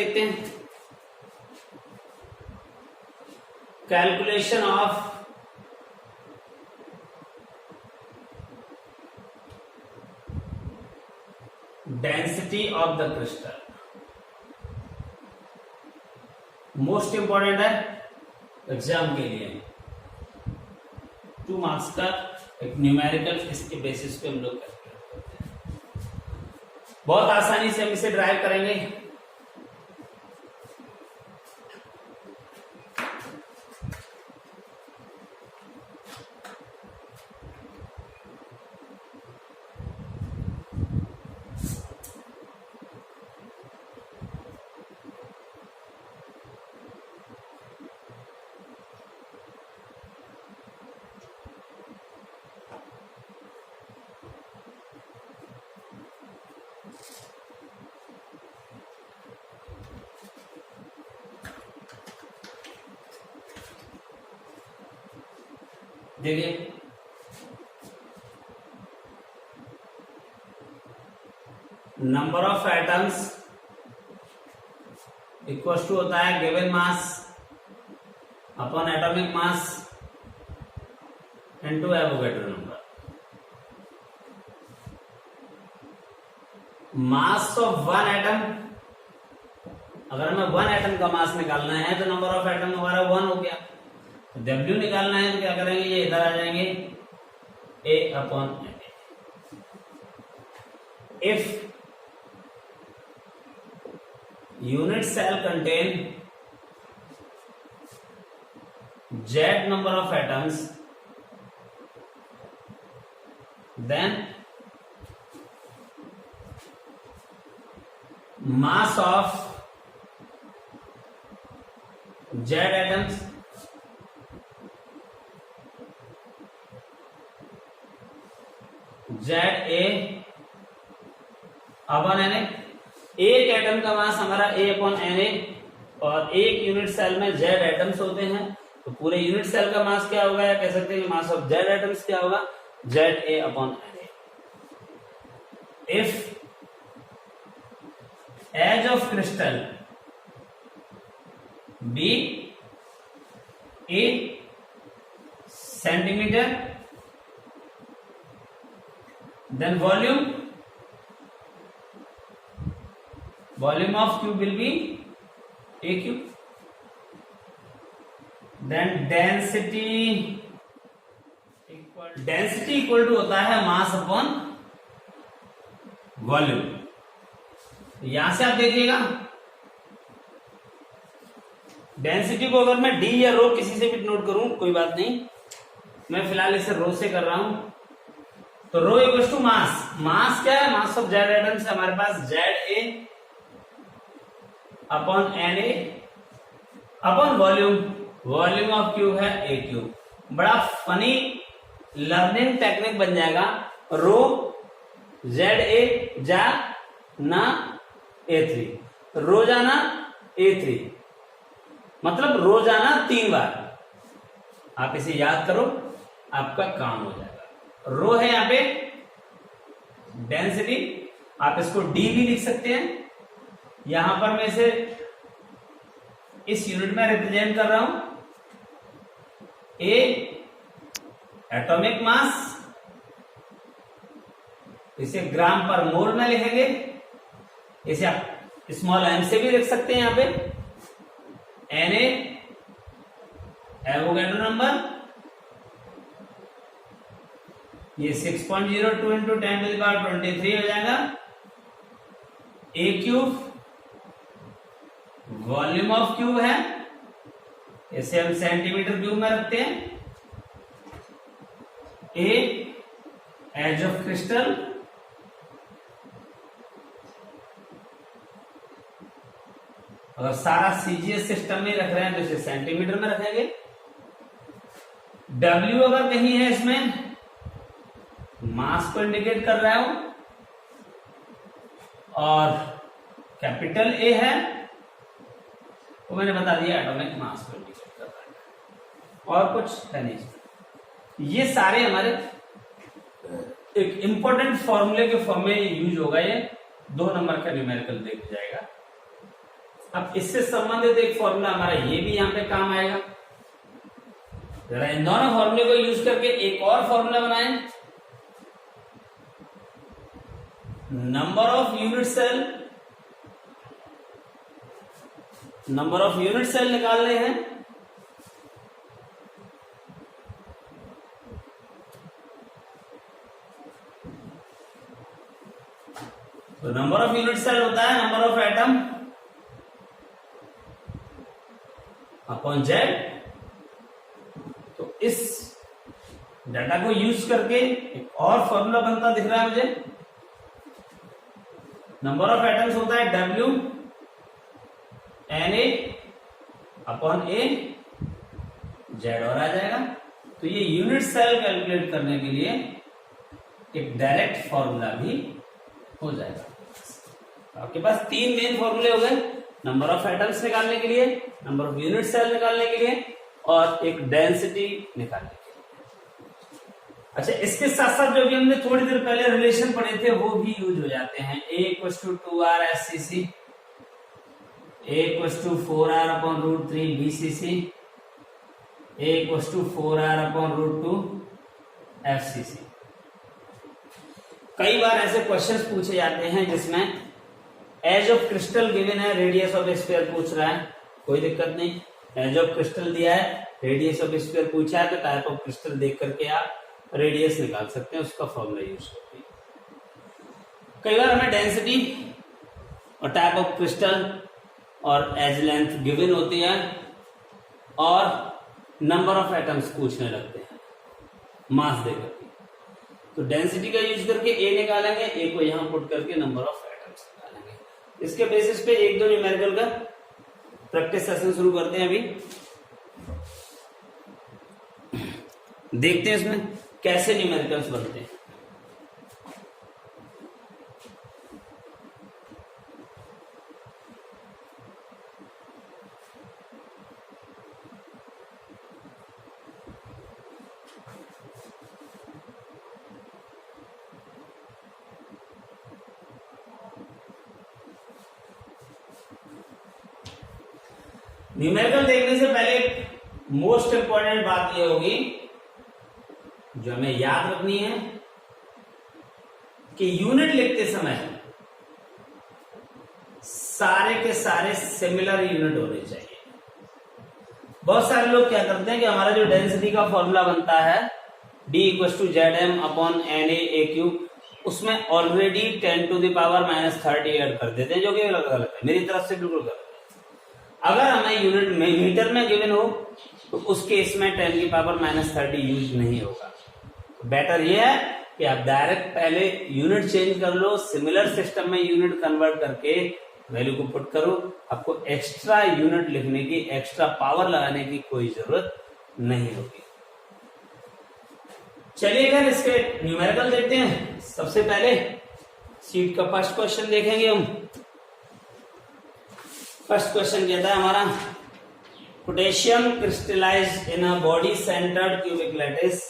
देखते हैं। Calculation of density of the crystal, most important है एग्जाम के लिए। 2 मार्क्स का एक न्यूमेरिकल, इसके बेसिस पे हम लोग कैलकुलेट करते हैं। बहुत आसानी से हम इसे ड्राइव करेंगे। देखिए number of atoms equal to होता है given mass upon atomic mass into Avogadro number. Mass of one atom, अगर हमें वन एटम का मास निकालना है तो नंबर ऑफ एटम हमारा 1 हो गया। W निकालना है तो क्या करेंगे, ये इधर आ जाएंगे A upon N। If unit cell contain Z number of atoms, then mass of Z atoms ZA upon NA। एक एटम का मास हमारा A अपॉन NA, और एक यूनिट सेल में Z एटम्स होते हैं, तो पूरे यूनिट सेल का मास क्या होगा, या कह सकते हैं मास ऑफ Z एटम्स क्या होगा, ZA upon NA। If edge of crystal be A centimetre, then volume of cube will be A cube, then density equal to होता है मास अपॉन वॉल्यूम। यहां से आप देखिएगा डेंसिटी को अगर मैं डी या रो किसी से भी नोट करूं कोई बात नहीं, मैं फिलहाल इसे रो से कर रहा हूं। तो रो इक्वल टू मास, मास क्या है, मास ऑफ जेड एटम्स हमारे पास Z A upon N A upon volume, volume of cube है ए क्यूब। बड़ा फनी लर्निंग टेक्निक बन जाएगा। रो जेड ए जा ना A3, रोजाना A3 मतलब रोजाना 3 बार। आप इसे याद करो, आपका काम हो जाएगा। रो है यहां पे डेंसिटी, आप इसको डी भी लिख सकते हैं। यहां पर मैं इसे इस यूनिट में रिप्रेजेंट कर रहा हूं। ए एटॉमिक मास, इसे ग्राम पर मोल में लिखेंगे। इसे आप स्मॉल एम से भी लिख सकते हैं। यहां पे एन ए एवोगैड्रो नंबर, ये 6.02 इंटू 10⁻23 हो जाएगा। ए क्यूब वॉल्यूम ऑफ क्यूब है, इसे हम सेंटीमीटर क्यूब में रखते हैं। ए एज ऑफ क्रिस्टल, अगर सारा सीजीएस सिस्टम में रख रहे हैं तो इसे सेंटीमीटर में रखेंगे। डब्ल्यू अगर कहीं है इसमें मास को इंडिकेट कर रहा हूं, और कैपिटल ए है वो मैंने बता दिया एटॉमिक मास को इंडिकेट कर रहा है, और कुछ है नहीं। ये सारे हमारे एक इंपॉर्टेंट फॉर्मूले के फॉर्म में यूज होगा। ये 2 नंबर का न्यूमेरिकल देख जाएगा। अब इससे संबंधित एक फॉर्मूला हमारा ये भी यहाँ पे काम आएगा। जरा इन दोनों फॉर्मूले को यूज करके एक और फॉर्मूला बनाएं। नंबर ऑफ यूनिट सेल निकालने हैं। तो नंबर ऑफ यूनिट सेल होता है number of atom upon Z. तो इस डाटा को यूज करके एक और फॉर्मूला बनता दिख रहा है मुझे। नंबर ऑफ एटम्स होता है W Na upon A Z और आ जाएगा। तो ये यूनिट सेल कैलकुलेट करने के लिए एक डायरेक्ट फॉर्मूला भी हो जाएगा। आपके पास तीन मेन फॉर्मूले हो गए, नंबर ऑफ एटम्स निकालने के लिए, नंबर ऑफ यूनिट सेल निकालने के लिए और एक डेंसिटी निकालने के लिए। अच्छा, इसके साथ साथ जो भी हमने थोड़ी देर पहले रिलेशन पढ़े थे वो भी यूज हो जाते हैं। A = 2R SCC, A = 4R upon √3 BCC, A = 4R upon √2 FCC। कई बार ऐसे क्वेश्चंस पूछे जाते हैं जिसमें एज ऑफ क्रिस्टल गिवन है, रेडियस ऑफ स्फीयर पूछ रहा है, कोई दिक्कत नहीं। एज ऑफ क्रिस्टल दिया है, रेडियस ऑफ स्फीयर पूछा है, तो टाइप ऑफ क्रिस्टल देख करके आप रेडियस निकाल सकते हैं, उसका फॉर्मूला यूज करके। कई बार हमें डेंसिटी और टाइप ऑफ क्रिस्टल और एज लेंथ गिवन होती है और नंबर ऑफ एटम्स पूछने लगते हैं मास देकर के। तो डेंसिटी का यूज करके ए निकालेंगे, ए को यहां पुट करके नंबर ऑफ एटम्स निकालेंगे। इसके बेसिस पे एक दो न्यूमेरिकल का प्रैक्टिस सेशन शुरू करते हैं। अभी देखते हैं इसमें कैसे न्यूमेरिकल्स बनते हैं। न्यूमेरिकल देखने से पहले मोस्ट इंपॉर्टेंट बात यह होगी जो हमें याद रखनी है कि यूनिट लिखते समय सारे के सारे सिमिलर यूनिट होने चाहिए। बहुत सारे लोग क्या करते हैं कि हमारा जो डेंसिटी का फॉर्मूला बनता है D = Zm अपॉन Na उसमें ऑलरेडी 10⁻³ ऐड कर देते हैं, जो कि गलत है, मेरी तरफ से बिल्कुल गलत है। अगर हमें यूनिट में मीटर में गिवन हो तो उस केस में 10⁻³ यूज नहीं होगा। बेटर ये है कि आप डायरेक्ट पहले यूनिट चेंज कर लो, सिमिलर सिस्टम में यूनिट कन्वर्ट करके वैल्यू को पुट करो। आपको एक्स्ट्रा यूनिट लिखने की, एक्स्ट्रा पावर लगाने की कोई जरूरत नहीं होगी। चलिए अगर इसके न्यूमेरिकल देखते हैं। सबसे पहले शीट का फर्स्ट क्वेश्चन देखेंगे हम। फर्स्ट क्वेश्चन कहता है हमारा, potassium crystallised in a body centred cubic lattice,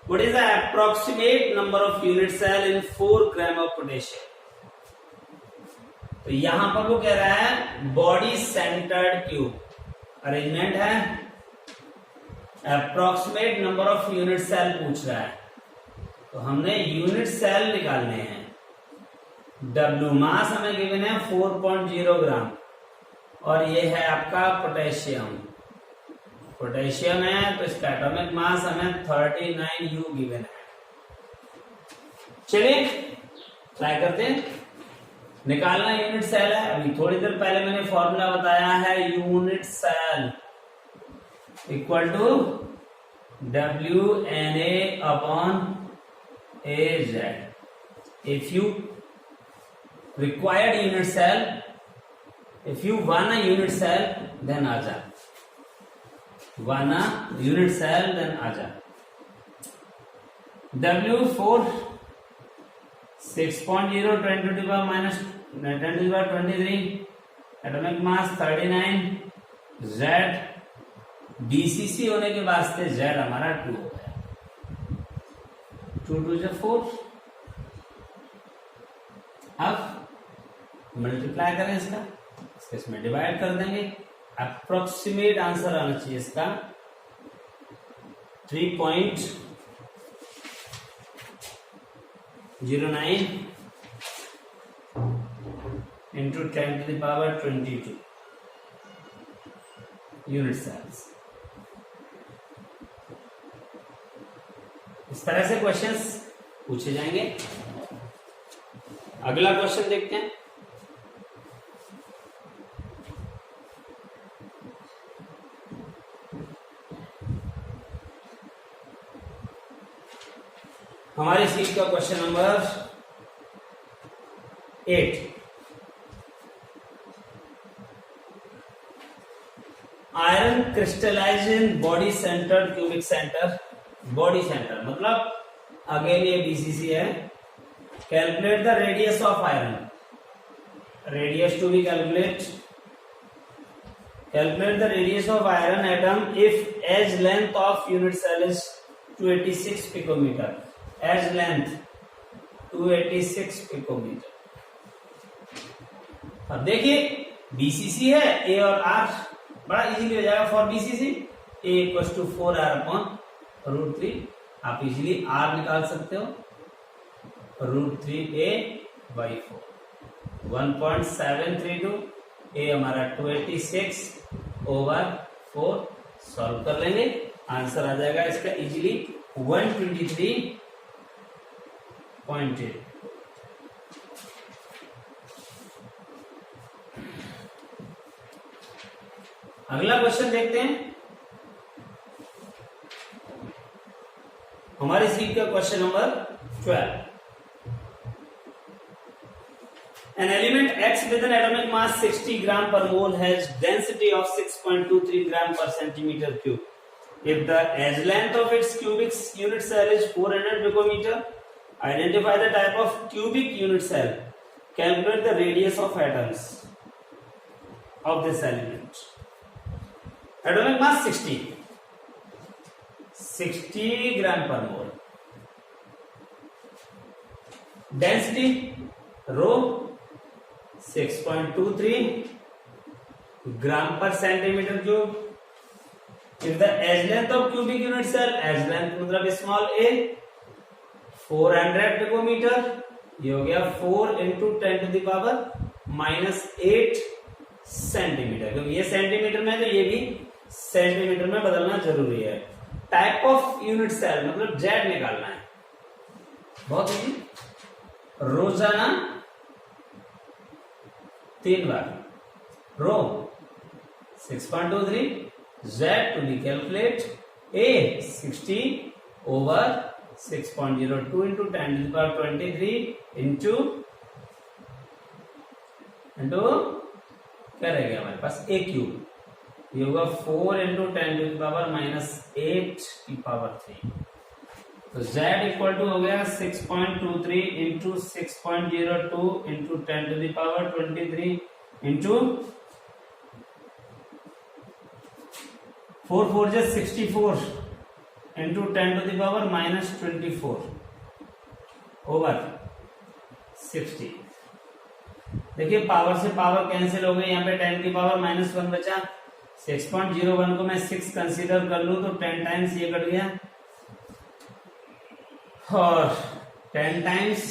what is the approximate number of unit cell in 4 gram of potassium. तो यहां पर वो कह रहा है बॉडी सेंटर्ड क्यूब अरेंजमेंट है, approximate number of unit cell पूछ रहा है। तो हमने यूनिट सेल निकालने हैं। W मास हमें गिवन है 4.0 ग्राम और ये है आपका पोटेशियम। पोटेशियम है तो इसका एटॉमिक मास हमें 39 U गिवन है। चलिए ट्राई करते हैं। निकालना यूनिट सेल है। अभी थोड़ी देर पहले मैंने फॉर्मूला बताया है, unit cell equal to WNA upon AZ। If you required unit cell, if you want a unit cell then aja, want a unit cell then aja। W4 6.0 10⁻23 atomic mass 39, Z BCC होने के वास्ते Z हमारा 2 हो गया, 2 2 से 4। अब multiply करें इसका इसमें डिवाइड कर देंगे। अप्रोक्सीमेट आंसर आना चाहिए इसका 3.09 इंटू 10⁻22 यूनिट सेल्स। इस तरह से क्वेश्चंस पूछे जाएंगे। अगला क्वेश्चन देखते हैं। हमारी सीट का question number 8। Iron crystallise in body centre cubic centre. Body centre मतलब अगेन ये बीसीसी है। Calculate the radius of iron. Radius to be calculate the radius of iron atom if edge length of unit cell is 286 picometre. Edge length 286 picometre. अब देखिए BCC है ए और are, बड़ा easily हो जाएगा for BCC. A equal to 4r/√3। आप easily are निकाल सकते हो, √3a/4 1.732। ए हमारा 286/4 सॉल्व कर लेंगे, आंसर आ जाएगा इसका इजीली 123.8। अगला क्वेश्चन देखते हैं। हमारी सीट का question number 12। An element X with an atomic mass 60 gram per mole has density of 6.23 gram per centimeter cube. If the edge length of its cubic unit cell is 400 picometer, identify the type of cubic unit cell. Calculate the radius of atoms of this element. Atomic mass 60 gram per mole. Density rho 6.23 gram per centimeter cube. If the edge length of cubic unit cell, edge length मतलब small a 400 picometer, ये हो गया 4 into 10⁻⁻8 centimetre, क्योंकि ये centimetre में तो ये भी सेंटीमीटर में बदलना जरूरी है। टाइप ऑफ यूनिट सेल मतलब जेड निकालना है, बहुत इजी। रोजाना 3 बार rho 6.23, z to be calculate a 60/6.02 into 10⁻23 into क्या रह गया हमारे पास ए क्यूब, ये होगा 4 इंटू 10⁻⁻8 की पावर 3। तो z इक्वल टू हो गया 6.23 इंटू 6.02 इंटू 10⁻23 इंटू 4 4 जा 64 इंटू 10⁻⁻24 ओवर 60। देखिए पावर से पावर कैंसिल हो गई, यहाँ पे 10⁻⁻1 बचा। 6.01 को मैं 6 कंसीडर कर लूं तो 10 टाइम्स ये कट गया, और 10 टाइम्स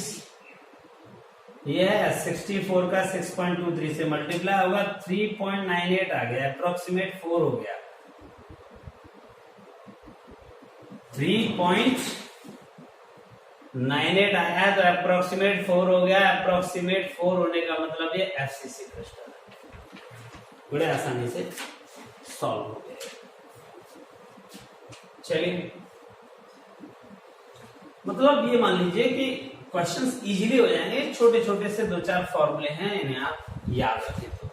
ये है 64 का 6.23 से मल्टीप्लाई होगा 3.98 आ गया, अप्रोक्सीमेट 4 हो गया। 3.98 आया तो अप्रोक्सीमेट 4 हो गया। अप्रोक्सीमेट 4 होने का मतलब ये एफसीसी क्रिस्टल है, बड़े आसानी से सॉल्व हो गया। चलिए मतलब ये मान लीजिए कि क्वेश्चंस इजीली हो जाएंगे, छोटे छोटे से 2-4 फॉर्मूले हैं, इन्हें आप याद रखें। तो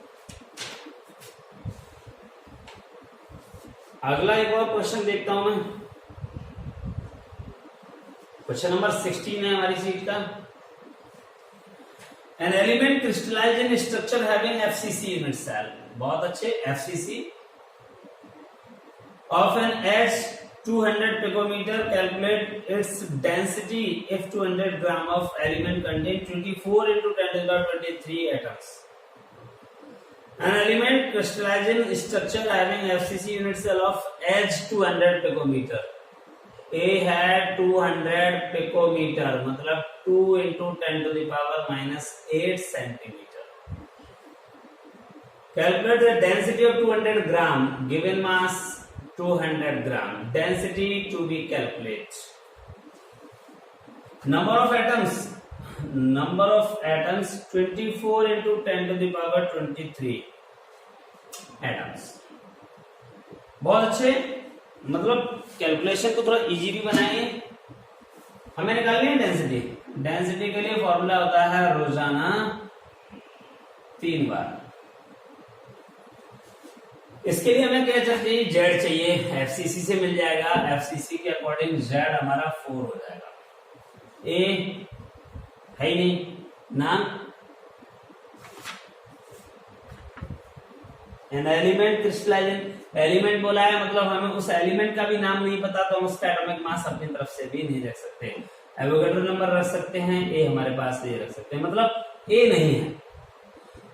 अगला एक और क्वेश्चन देखता हूं मैं, क्वेश्चन नंबर 16 है हमारी सीट का। An element crystallise in structure having FCC unit cell, बहुत अच्छे। FCC of an H 200 picometer, calculate its density if 200 gram of element contain 24 into 10⁻23 atoms An element crystallizing structure having FCC unit cell of H 200 picometer. A है 200 picometer, मतलब 2 into 10 to the power minus 8 centimeter. Calculate the density of 200 gram. Given mass 200 gram. Density to be calculated. Number of atoms. Number of atoms 24 into 10 to the power 23 atoms. बहुत अच्छे, मतलब calculation को थोड़ा easy भी बनाएंगे। हमें निकालनी है डेंसिटी। डेंसिटी के लिए फॉर्मूला होता है रोजाना 3 बार। इसके लिए हमें क्या चाहिए? जेड चाहिए। एफसीसी से मिल जाएगा। एफसीसी के अकॉर्डिंग जेड हमारा 4 हो जाएगा। ए है ही नहीं ना। एन एलिमेंट क्रिस्टलाइजिंग एलिमेंट बोला है, मतलब हमें उस एलिमेंट का भी नाम नहीं पता तो हम उसका एटॉमिक मास अपनी तरफ से भी नहीं रख सकते। एवोगैड्रो नंबर रख सकते हैं, ए हमारे पास ये रख सकते हैं, मतलब ए नहीं है।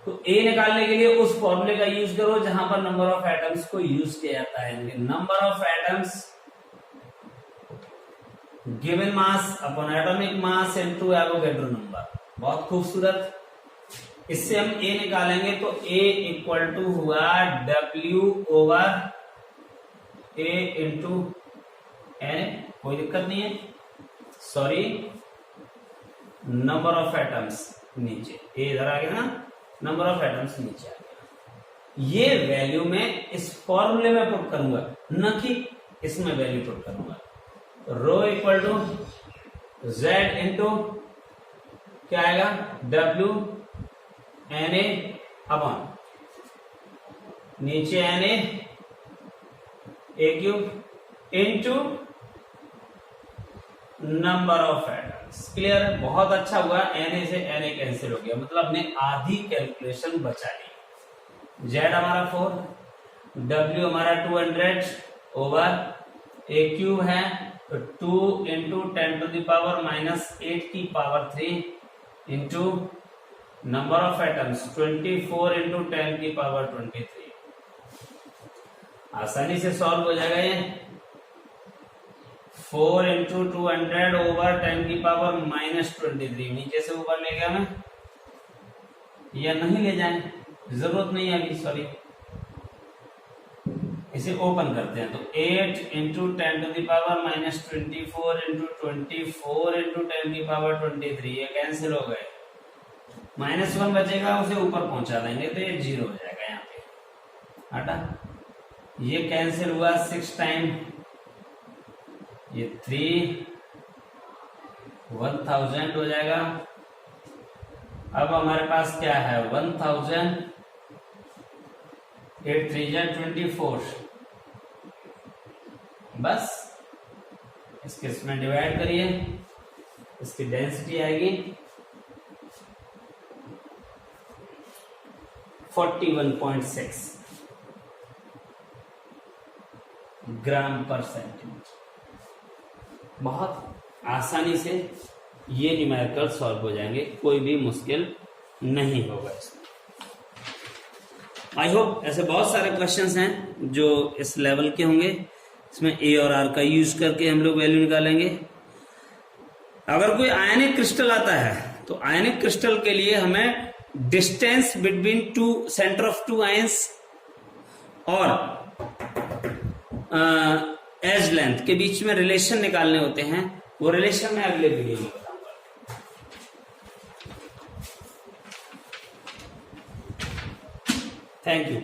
तो ए निकालने के लिए उस फॉर्मूले का यूज करो जहां पर नंबर ऑफ एटम्स को यूज किया जाता है। Number of atoms given mass upon atomic mass into Avogadro number. बहुत खूबसूरत। इससे हम ए निकालेंगे तो ए इक्वल टू हुआ W ओवर ए इंटू एन। कोई दिक्कत नहीं है, सॉरी, नंबर ऑफ एटम्स नीचे, ए इधर आ गया ना, नंबर ऑफ एटम्स नीचे आ गया। ये वैल्यू मैं इस फॉर्मूले में पुट करूंगा, न कि इसमें वैल्यू पुट करूंगा। Rho equal to z into क्या आएगा? W एन ए अपॉन नीचे N A cube into number of atoms. Clear? बहुत अच्छा हुआ, एन ए से एन ए कैंसिल हो गया, मतलब हमने आधी कैलकुलेशन बचा ली। जेड हमारा 4, W हमारा 200 ओवर ए क्यूब है तो 2 into 10 to the power minus 8 की power 3 into number of atoms 24 into 10 की पावर 23। आसानी से सॉल्व हो जाएगा ये। 4 इंटू 200 ओवर 10 की पावर माइनस 23। नीचे से ऊपर ले गया मैं, या नहीं ले जाए, जरूरत नहीं है अभी, सॉरी। इसे ओपन करते हैं तो 8 into 10 to the power minus 24 into 24 into 10 की पावर 23। ये कैंसिल हो गए, -1 बचेगा, उसे ऊपर पहुंचा देंगे तो ये 0 हो जाएगा। यहाँ पे हटा, ये कैंसिल हुआ 6 टाइम, ये 3 1000 हो जाएगा। अब हमारे पास क्या है? 1000 8 3 24। बस इसके इसमें डिवाइड करिए, इसकी डेंसिटी आएगी 41.6 ग्राम पर सेंटीमीटर। बहुत आसानी से ये न्यूमेरिकल सॉल्व हो जाएंगे, कोई भी मुश्किल नहीं होगा इसमें। आई होप ऐसे बहुत सारे क्वेश्चंस हैं जो इस लेवल के होंगे। इसमें ए और आर का यूज करके हम लोग वैल्यू निकालेंगे। अगर कोई आयनिक क्रिस्टल आता है तो आयनिक क्रिस्टल के लिए हमें distance between two centre of two ions और एज लेंथ के बीच में रिलेशन निकालने होते हैं। वो रिलेशन मैं अगले वीडियो में बताऊंगा। Thank you.